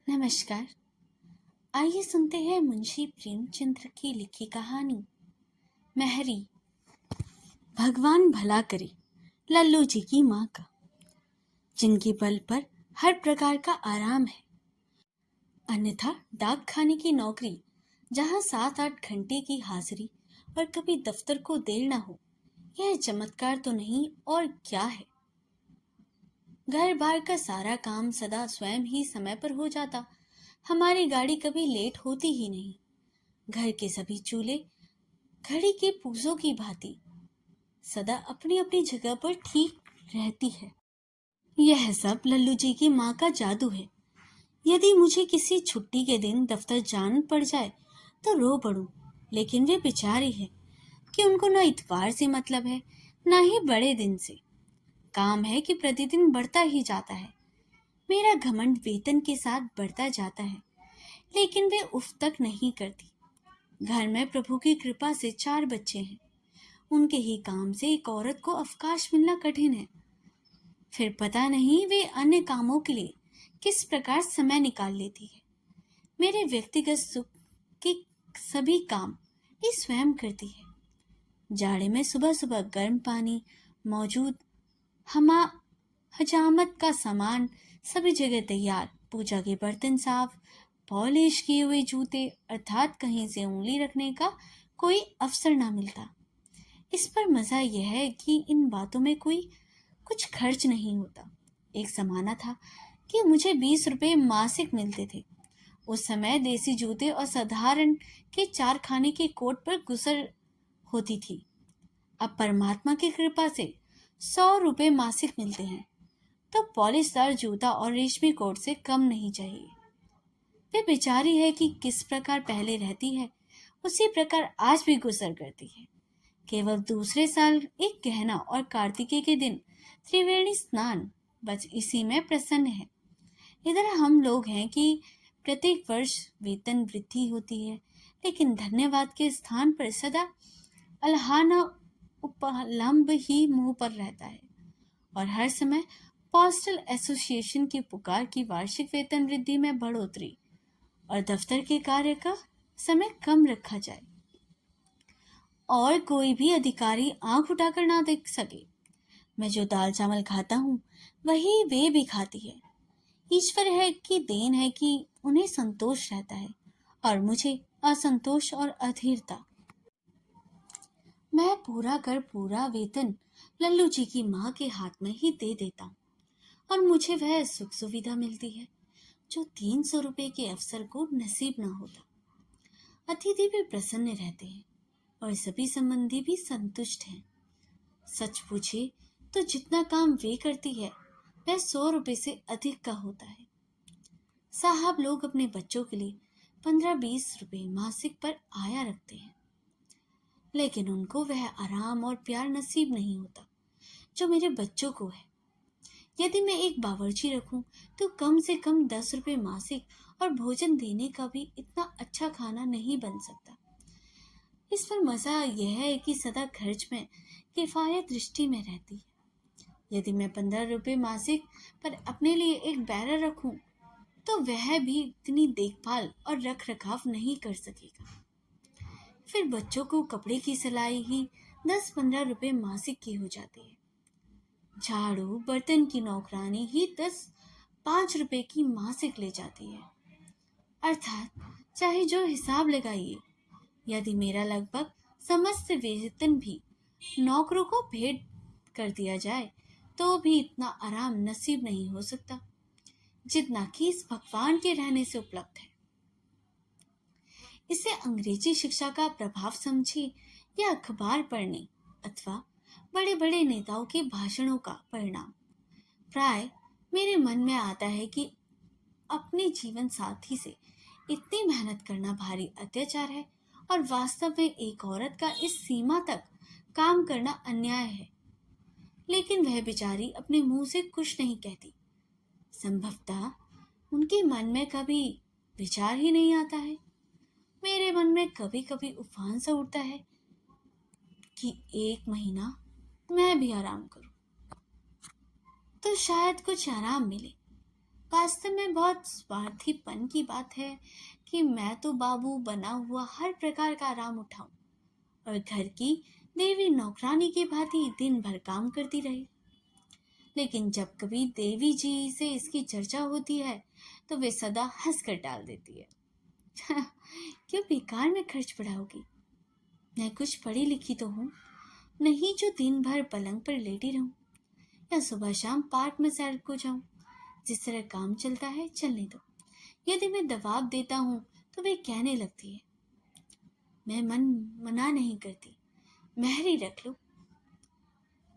नमस्कार। आइए सुनते हैं मुंशी प्रेमचंद्र की लिखी कहानी महरी। भगवान भला करे लल्लू जी की माँ का, जिनके बल पर हर प्रकार का आराम है। अन्यथा डाक खाने की नौकरी, जहाँ 7-8 घंटे की हाजिरी और कभी दफ्तर को देर न हो, यह चमत्कार तो नहीं और क्या है। घर बार का सारा काम सदा स्वयं ही समय पर हो जाता। हमारी गाड़ी कभी लेट होती ही नहीं। घर के सभी चूल्हे घड़ी के पूजों की भांति सदा अपनी अपनी जगह पर ठीक रहती है। यह सब लल्लू जी की माँ का जादू है। यदि मुझे किसी छुट्टी के दिन दफ्तर जान पड़ जाए तो रो पड़ूं, लेकिन वे बेचारी है कि उनको न इतवार से मतलब है, न ही बड़े दिन से। काम है कि प्रतिदिन बढ़ता ही जाता है। मेरा घमंड वेतन के साथ बढ़ता जाता है, लेकिन वे उफ तक नहीं करती। घर में प्रभु की कृपा से 4 बच्चे हैं। उनके ही काम से एक औरत को अवकाश मिलना कठिन है। फिर पता नहीं वे अन्य कामों के लिए किस प्रकार समय निकाल लेती है। मेरे व्यक्तिगत सुख के सभी काम ये स्वयं करती है। जाड़े में सुबह सुबह गर्म पानी मौजूद, हमा हजामत का सामान सभी जगह तैयार, पूजा के बर्तन साफ, पॉलिश किए हुए जूते, अर्थात कहीं से उंगली रखने का कोई अवसर ना मिलता। इस पर मजा यह है कि इन बातों में कोई कुछ खर्च नहीं होता। एक जमाना था कि मुझे 20 रुपए मासिक मिलते थे। उस समय देसी जूते और साधारण के 4 खाने के कोट पर गुजर होती थी। अब परमात्मा की कृपा से 100 रुपए मासिक मिलते हैं, तो पॉलिशदार जूता और रेशमी कोट से कम नहीं चाहिए। वे बेचारी है कि किस प्रकार पहले रहती है, उसी प्रकार आज भी गुजर करती है। केवल दूसरे साल एक गहना और कार्तिकेय के दिन त्रिवेणी स्नान, बस इसी में प्रसन्न है। इधर हम लोग हैं कि प्रत्येक वर्ष वेतन वृद्धि होती है, लेकिन धन्यवाद के स्थान पर सदा अल्हाना उपलम्ब ही मुंह पर रहता है। और हर समय पोस्टल एसोसिएशन की पुकार की वार्षिक वेतन वृद्धि में बढ़ोतरी और दफ्तर के कार्य का समय कम रखा जाए, और कोई भी अधिकारी आंख उठाकर ना देख सके। मैं जो दाल चावल खाता हूँ वही वे भी खाती है। ईश्वर है कि देन है कि उन्हें संतोष रहता है और मुझे असंतोष और अधीरता। मैं पूरा कर पूरा वेतन लल्लू जी की माँ के हाथ में ही दे देता हूँ, और मुझे वह सुख सुविधा मिलती है जो 300 रुपए के अफसर को नसीब न होता। अतिथि भी प्रसन्न रहते हैं और सभी संबंधी भी संतुष्ट हैं। सच पूछे तो जितना काम वे करती है वह 100 रुपए से अधिक का होता है। साहब लोग अपने बच्चों के लिए 15-20 रुपए मासिक पर आया रखते हैं, लेकिन उनको वह आराम और प्यार नसीब नहीं होता जो मेरे बच्चों को है। यदि मैं एक बावर्ची रखूं तो कम से कम 10 रुपए मासिक और भोजन देने का भी इतना अच्छा खाना नहीं बन सकता। इस पर मजा यह है कि सदा खर्च में किफायत दृष्टि में रहती है। यदि मैं 15 रुपए मासिक पर अपने लिए एक बैरर रखूं तो वह भी इतनी देखभाल और रख रखाव नहीं कर सकेगा। फिर बच्चों को कपड़े की सिलाई ही 10-15 रुपए मासिक की हो जाती है। झाड़ू बर्तन की नौकरानी ही 10-5 रुपए की मासिक ले जाती है। अर्थात चाहे जो हिसाब लगाइए, यदि मेरा लगभग समस्त वेतन भी नौकरों को भेंट कर दिया जाए तो भी इतना आराम नसीब नहीं हो सकता जितना कि इस भगवान के रहने से उपलब्ध है। इसे अंग्रेजी शिक्षा का प्रभाव समझे या अखबार पढ़ने अथवा बड़े बड़े नेताओं के भाषणों का परिणाम, प्राय मेरे मन में आता है कि अपने जीवन साथी से इतनी मेहनत करना भारी अत्याचार है, और वास्तव में एक औरत का इस सीमा तक काम करना अन्याय है। लेकिन वह बेचारी अपने मुंह से कुछ नहीं कहती। संभवतः उनके मन में कभी विचार ही नहीं आता है। मेरे मन में कभी कभी उफान सा उठता है कि एक महीना मैं भी आराम करूं तो शायद कुछ आराम मिले, वास्तव में बहुत स्वार्थीपन की बात है कि मैं तो बाबू बना हुआ हर प्रकार का आराम उठाऊं और घर की देवी नौकरानी की भांति दिन भर काम करती रहे। लेकिन जब कभी देवी जी से इसकी चर्चा होती है तो वे सदा हंस कर टाल देती है। क्यों बेकार में खर्च बढ़ाओगी? मैं कुछ पढ़ी लिखी तो हूँ नहीं जो दिन भर पलंग पर लेटी रहूं या सुबह शाम पार्क में सैर को जाऊं। जिस तरह काम चलता है चलने दो। यदि मैं दबाव देता हूँ तो वे कहने लगती है। मैं मना नहीं करती, मेहरी रख लो।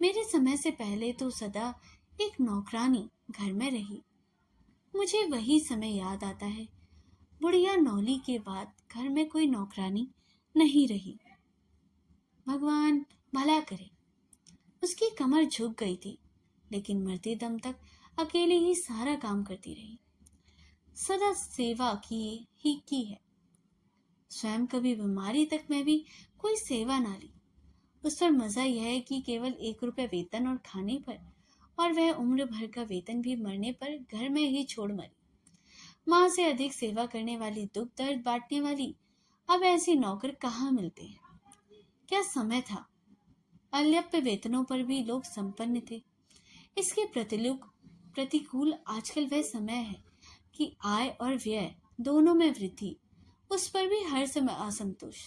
मेरे समय से पहले तो सदा एक नौकरानी घर में रही। मुझे वही समय याद आता है। बुढ़िया नौली के बाद घर में कोई नौकरानी नहीं रही। भगवान भला करे। उसकी कमर झुक गई थी, लेकिन मरते दम तक अकेले ही सारा काम करती रही। सदा सेवा की है। स्वयं कभी बीमारी तक में भी कोई सेवा ना ली। उस पर मजा यह है कि केवल 1 रुपये वेतन और खाने पर, और वह उम्र भर का वेतन भी मरने पर घर में ही छोड़ मरी। माँ से अधिक सेवा करने वाली, दुख दर्द बांटने वाली, अब ऐसे नौकर कहाँ मिलते हैं। क्या समय था। अल्प वेतनों पर भी लोग संपन्न थे। इसके प्रतिकूल आजकल वह समय है कि आय और व्यय दोनों में वृद्धि, उस पर भी हर समय असंतोष।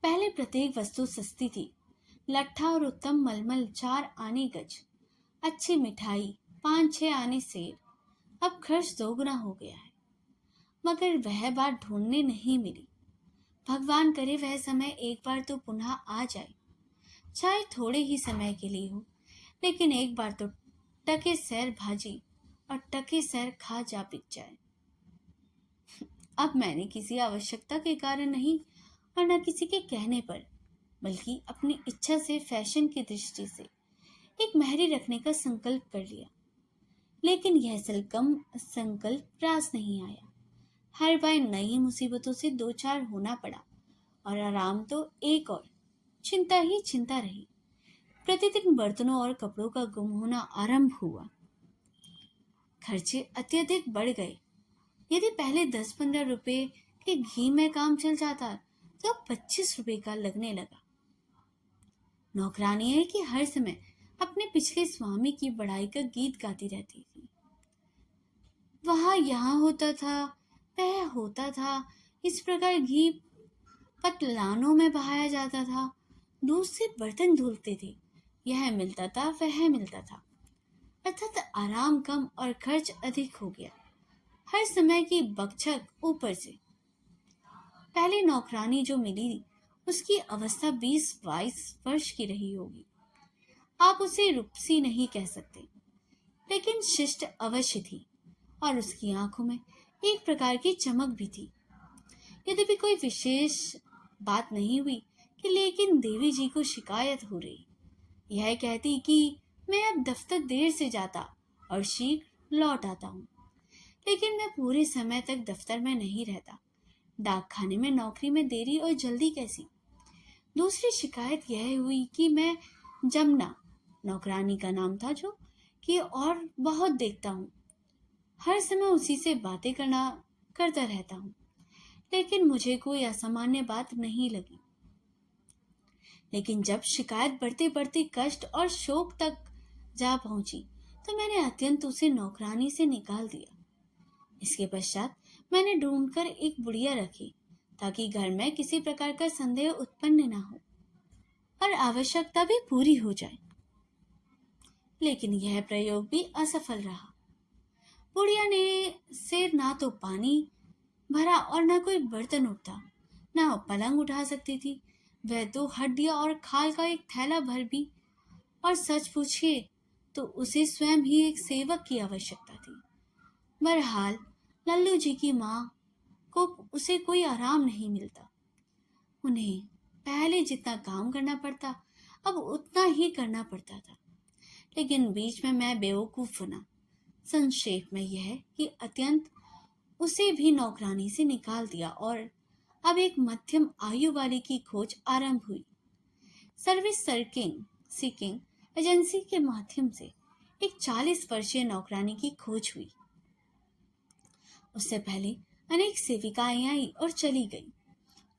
पहले प्रत्येक वस्तु सस्ती थी। लट्ठा और उत्तम मलमल 4 आने गज, अच्छी मिठाई 5-6 आने सेर। अब खर्च 2 गुना हो गया है, मगर वह बात ढूंढने नहीं मिली। भगवान करे वह समय एक बार तो पुनः आ जाए, चाहे थोड़े ही समय के लिए हो, लेकिन एक बार तो टके सैर भाजी और टके सैर खा जा बिक जाए। अब मैंने किसी आवश्यकता के कारण नहीं और न किसी के कहने पर, बल्कि अपनी इच्छा से, फैशन की दृष्टि से एक मेहरी रखने का संकल्प कर लिया। लेकिन यह संकल्प रास नहीं आया। हर बार नई मुसीबतों से 2-4 होना पड़ा और आराम तो एक और चिंता ही चिंता रही। प्रतिदिन बर्तनों और कपड़ों का गुम होना आरंभ हुआ। खर्चे अत्यधिक बढ़ गए। यदि पहले 10-15 रुपए के घी में काम चल जाता तो 25 रुपए का लगने लगा। नौकरानी है कि हर समय अपने पिछले स्वामी की बड़ाई का गीत गाती रहती थी। वहां यहाँ होता था, वह होता था, इस प्रकार घी पतलानों में बहाया जाता था। दूध से बर्तन धुलते थे, यह मिलता था वह मिलता था, अर्थात आराम कम और खर्च अधिक हो गया। हर समय की बकझक ऊपर से। पहली नौकरानी जो मिली उसकी अवस्था 20-22 वर्ष की रही होगी। आप उसे रूपसी नहीं कह सकते, लेकिन शिष्ट अवश्य थी और उसकी आंखों में एक प्रकार की चमक भी थी। यद्यपि कोई विशेष बात नहीं हुई कि लेकिन देवी जी को शिकायत हो रही। यह कहती कि मैं अब दफ्तर देर से जाता और शीघ्र लौट आता हूँ, लेकिन मैं पूरे समय तक दफ्तर में नहीं रहता। डाक खाने में नौकरी में देरी और जल्दी कैसी। दूसरी शिकायत यह हुई कि मैं जमुना, नौकरानी का नाम था जो, कि और बहुत देखता हूँ। हर समय उसी से बातें करता रहता हूँ, लेकिन मुझे कोई असामान्य बात नहीं लगी। लेकिन जब शिकायत बढ़ते बढ़ते कष्ट और शोक तक जा पहुंची तो मैंने अत्यंत उसे नौकरानी से निकाल दिया। इसके पश्चात मैंने ढूंढकर एक बुढ़िया रखी ताकि घर में किसी प्रकार का संदेह उत्पन्न न हो और आवश्यकता भी पूरी हो जाए। लेकिन यह प्रयोग भी असफल रहा। बुढ़िया ने से ना तो पानी भरा और न कोई बर्तन उठता, न पलंग उठा सकती थी। वह तो हड्डियां और खाल का एक थैला भर भी, और सच पूछिए तो उसे स्वयं ही एक सेवक की आवश्यकता थी। बहरहाल लल्लू जी की माँ को उसे कोई आराम नहीं मिलता। उन्हें पहले जितना काम करना पड़ता अब उतना ही करना पड़ता था, लेकिन बीच में मैं बेवकूफ बना। संक्षेप में यह कि अत्यंत उसे भी नौकरानी से निकाल दिया और अब एक मध्यम आयु वाले की खोज आरंभ हुई। सर्विस सीकिंग एजेंसी के माध्यम से एक 40 वर्षीय नौकरानी की खोज हुई। उससे पहले अनेक सेविकाएं आई और चली गई।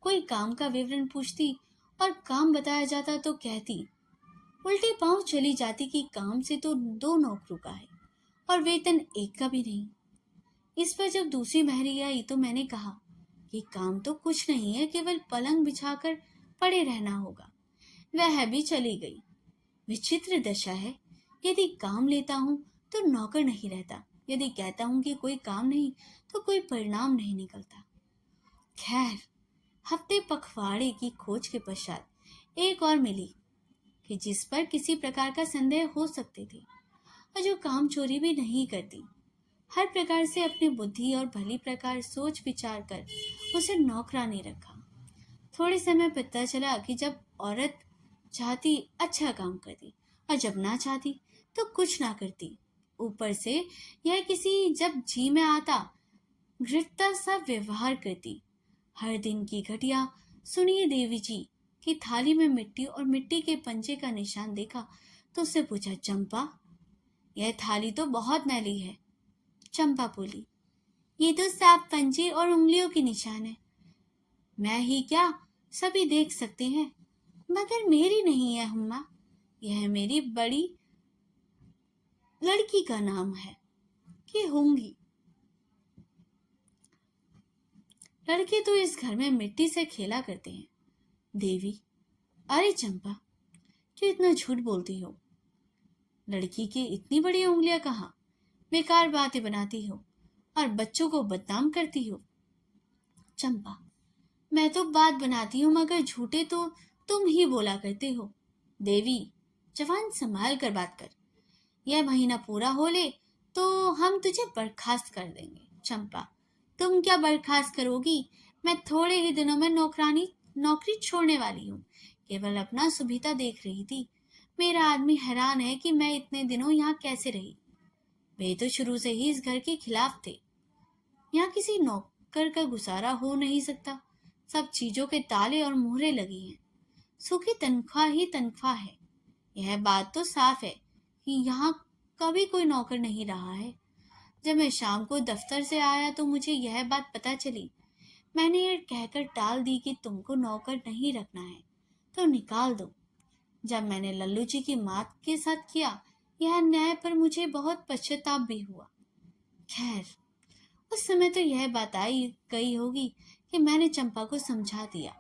कोई काम का विवरण पूछती और काम बताया जाता तो कहती, उल्टे पांव चली जाती कि काम से तो 2 नौकरों का है और वेतन एक का भी नहीं। इस पर जब दूसरी महरी आई तो मैंने कहा कि काम तो कुछ नहीं है, केवल पलंग बिछाकर पड़े रहना होगा। वह भी चली गई। विचित्र दशा है, यदि काम लेता हूँ तो नौकर नहीं रहता, यदि कहता हूँ कि कोई काम नहीं तो कोई परिणाम नहीं निकलता। खैर, हफ्ते पखवाड़े की खोज के पश्चात एक और मिली कि जिस पर किसी प्रकार का संदेह हो सकते थे और जो काम चोरी भी नहीं करती। हर प्रकार से अपनी बुद्धि और भली प्रकार सोच विचार कर उसे नौकरानी रखा। थोड़े समय पता चला कि जब औरत चाहती अच्छा काम करती और जब ना चाहती तो कुछ ना करती। ऊपर से यह किसी जब जी में आता घृणता सा व्यवहार करती। हर दिन की घटिया सुनिए देवी जी की थाली में मिट्टी और मिट्टी के पंजे का निशान देखा तो उससे पूछा, चंपा यह थाली तो बहुत मैली है। चंपा बोली, ये तो साफ पंजे और उंगलियों के निशान है। मैं ही क्या, सभी देख सकते हैं। मगर मेरी नहीं है हुम्मा, यह मेरी बड़ी लड़की का नाम है कि होंगी। लड़के तो इस घर में मिट्टी से खेला करते हैं। देवी, अरे चंपा, क्यों इतना झूठ बोलती हो? लड़की की इतनी बड़ी उंगलियां कहाँ? बेकार बातें बनाती हो और बच्चों को बदनाम करती हो। चंपा, मैं तो बात बनाती हूँ, मगर झूठे तो तुम ही बोला करते हो। देवी, जवान संभाल कर बात कर। यह महीना पूरा हो ले तो हम तुझे बर्खास्त कर देंगे। चंपा, तुम क्या बर्खास्त करोगी? मैं थोड़े ही दिनों में नौकरी छोड़ने वाली हूँ। केवल अपना सुविधा देख रही थी। मेरा आदमी हैरान है कि मैं इतने दिनों यहाँ कैसे रही। वे तो शुरू से ही इस घर के खिलाफ थे। यहाँ किसी नौकर का गुजारा हो नहीं सकता। सब चीजों के ताले और मुहरे लगी हैं। सूखी तनख्वाह ही तनख्वाह है। यह बात तो साफ है कि यहाँ कभी कोई नौकर नहीं रहा है। जब मैं शाम को दफ्तर से आया तो मुझे यह बात पता चली। मैंने ये कहकर टाल दी कि तुमको नौकर नहीं रखना है तो निकाल दो। जब मैंने लल्लू जी की माँ के साथ किया यह अन्याय पर मुझे बहुत पश्चाताप भी हुआ। खैर, उस समय तो यह बात आई गई होगी कि मैंने चंपा को समझा दिया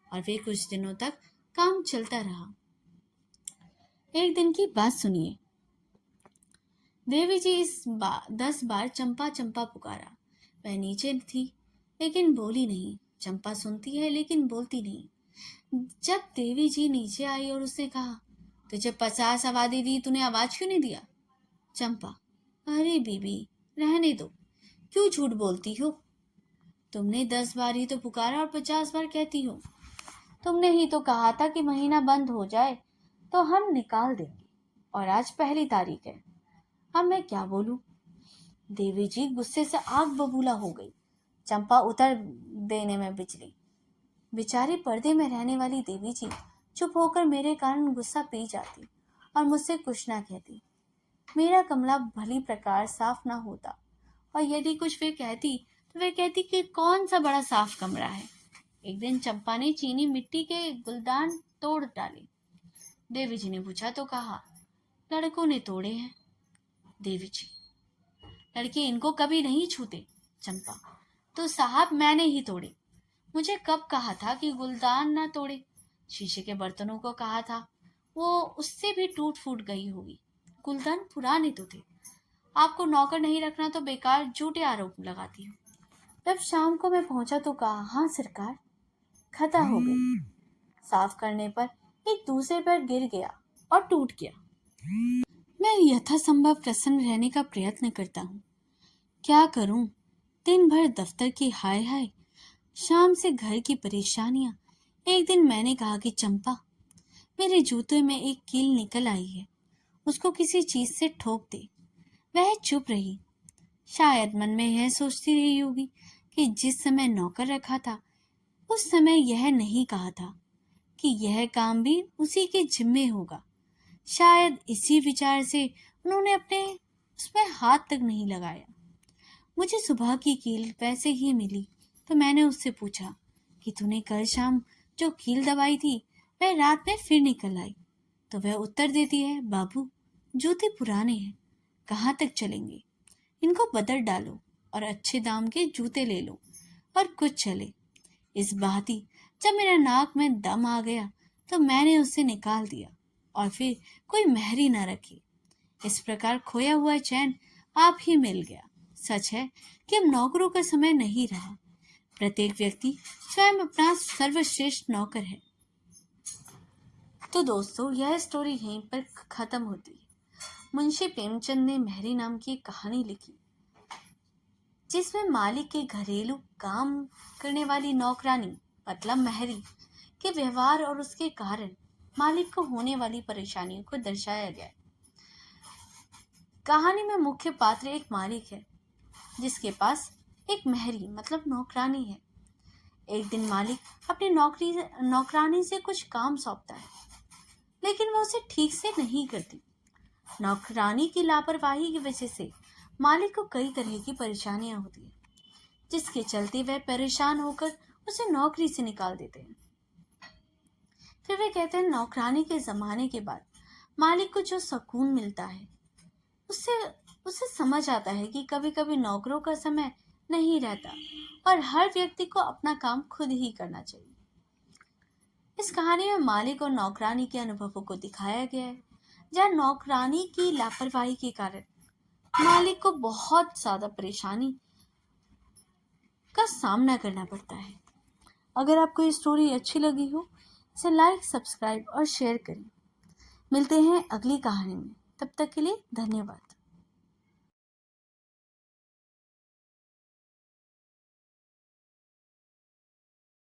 और वे कुछ दिनों तक काम चलता रहा। एक दिन की बात सुनिए। देवी जी 10 बार चंपा चंपा पुकारा। वह नीचे थी लेकिन बोली नहीं। चंपा सुनती है लेकिन बोलती नहीं। जब देवी जी नीचे आई और उसने कहा, तुझे 50 आवाज़ें दी, तूने आवाज क्यों नहीं दिया? चंपा, अरे बीबी, रहने दो, क्यों झूठ बोलती हो? तुमने 10 बार ही तो पुकारा और 50 बार कहती हो। तुमने ही तो कहा था कि महीना बंद हो जाए तो हम निकाल देंगे, और आज पहली तारीख है। अब मैं क्या बोलूं? देवी जी गुस्से से आग बबूला हो गई। चंपा उतर देने में बिचली। बेचारी पर्दे में रहने वाली देवी जी चुप होकर मेरे कारण गुस्सा पी जाती और मुझसे कुछ ना कहती। मेरा कमला भली प्रकार साफ ना होता, और यदि कुछ वे कहती तो वे कहती कि कौन सा बड़ा साफ कमरा है। एक दिन चंपा ने चीनी मिट्टी के गुलदान तोड़ डाले। देवी जी ने पूछा तो कहा, लड़कों ने तोड़े हैं। देवी जी, लड़के इनको कभी नहीं छूते। चंपा, तो साहब मैंने ही तोड़े। मुझे कब कहा था कि गुलदान ना तोड़े? शीशे के बर्तनों को कहा था, वो उससे भी टूट फूट गई होगी। गुलदान पुराने तो थे। आपको नौकर नहीं रखना तो बेकार झूठे आरोप लगाती हूँ। जब शाम को मैं पहुंचा तो कहा, हाँ सरकार, खता हो गई। साफ करने पर एक दूसरे पर गिर गया और टूट गया। मैं यथासंभव प्रसन्न रहने का प्रयत्न करता हूँ। क्या करूं? दिन भर दफ्तर की हाय हाय, शाम से घर की परेशानियां। एक दिन मैंने कहा कि चंपा, मेरे जूते में एक कील निकल आई है, उसको किसी चीज से ठोक दे। वह चुप रही। शायद मन में यह सोचती रही होगी कि जिस समय नौकर रखा था उस समय यह नहीं कहा था कि यह काम भी उसी के जिम्मे होगा। शायद इसी विचार से उन्होंने अपने उसमें हाथ तक नहीं लगाया। मुझे सुबह की कील वैसे ही मिली तो मैंने उससे पूछा कि तूने कल शाम जो कील दबाई थी वह रात में फिर निकल आई। तो वह उत्तर देती है, बाबू जूते पुराने हैं, कहाँ तक चलेंगे, इनको बदल डालो और अच्छे दाम के जूते ले लो और कुछ चले। इस बाती जब मेरा नाक में दम आ गया तो मैंने उसे निकाल दिया और फिर कोई मेहरी न रखी। इस प्रकार खोया हुआ चैन आप ही मिल गया। सच है कि अब नौकरों का समय नहीं रहा। प्रत्येक व्यक्ति स्वयं अपना सर्वश्रेष्ठ नौकर है। तो दोस्तों, यह स्टोरी यहीं पर खत्म होती है। मुंशी प्रेमचंद ने मेहरी नाम की एक कहानी लिखी जिसमें मालिक के घरेलू काम करने वाली नौकरानी मतलब मेहरी के व्यवहार और उसके कारण मालिक को होने वाली परेशानियों को दर्शाया गया है। कहानी में मुख्य पात्र एक मालिक है जिसके पास एक मेहरी मतलब नौकरानी है। एक दिन मालिक अपनी नौकरानी से कुछ काम सौंपता है, लेकिन वह उसे ठीक से नहीं करती। नौकरानी की लापरवाही की वजह से मालिक को कई तरह की परेशानियां होती है, जिसके चलते वह परेशान होकर उसे नौकरी से निकाल देते हैं। फिर वे कहते हैं नौकरानी के जमाने के बाद मालिक को जो सुकून मिलता है उससे उसे समझ आता है कि कभी कभी नौकरों का समय नहीं रहता और हर व्यक्ति को अपना काम खुद ही करना चाहिए। इस कहानी में मालिक और नौकरानी के अनुभवों को दिखाया गया है, जहाँ नौकरानी की लापरवाही के कारण मालिक को बहुत ज्यादा परेशानी का सामना करना पड़ता है। अगर आपको ये स्टोरी अच्छी लगी हो इसे लाइक, सब्सक्राइब और शेयर करें। मिलते हैं अगली कहानी में, तब तक के लिए धन्यवाद।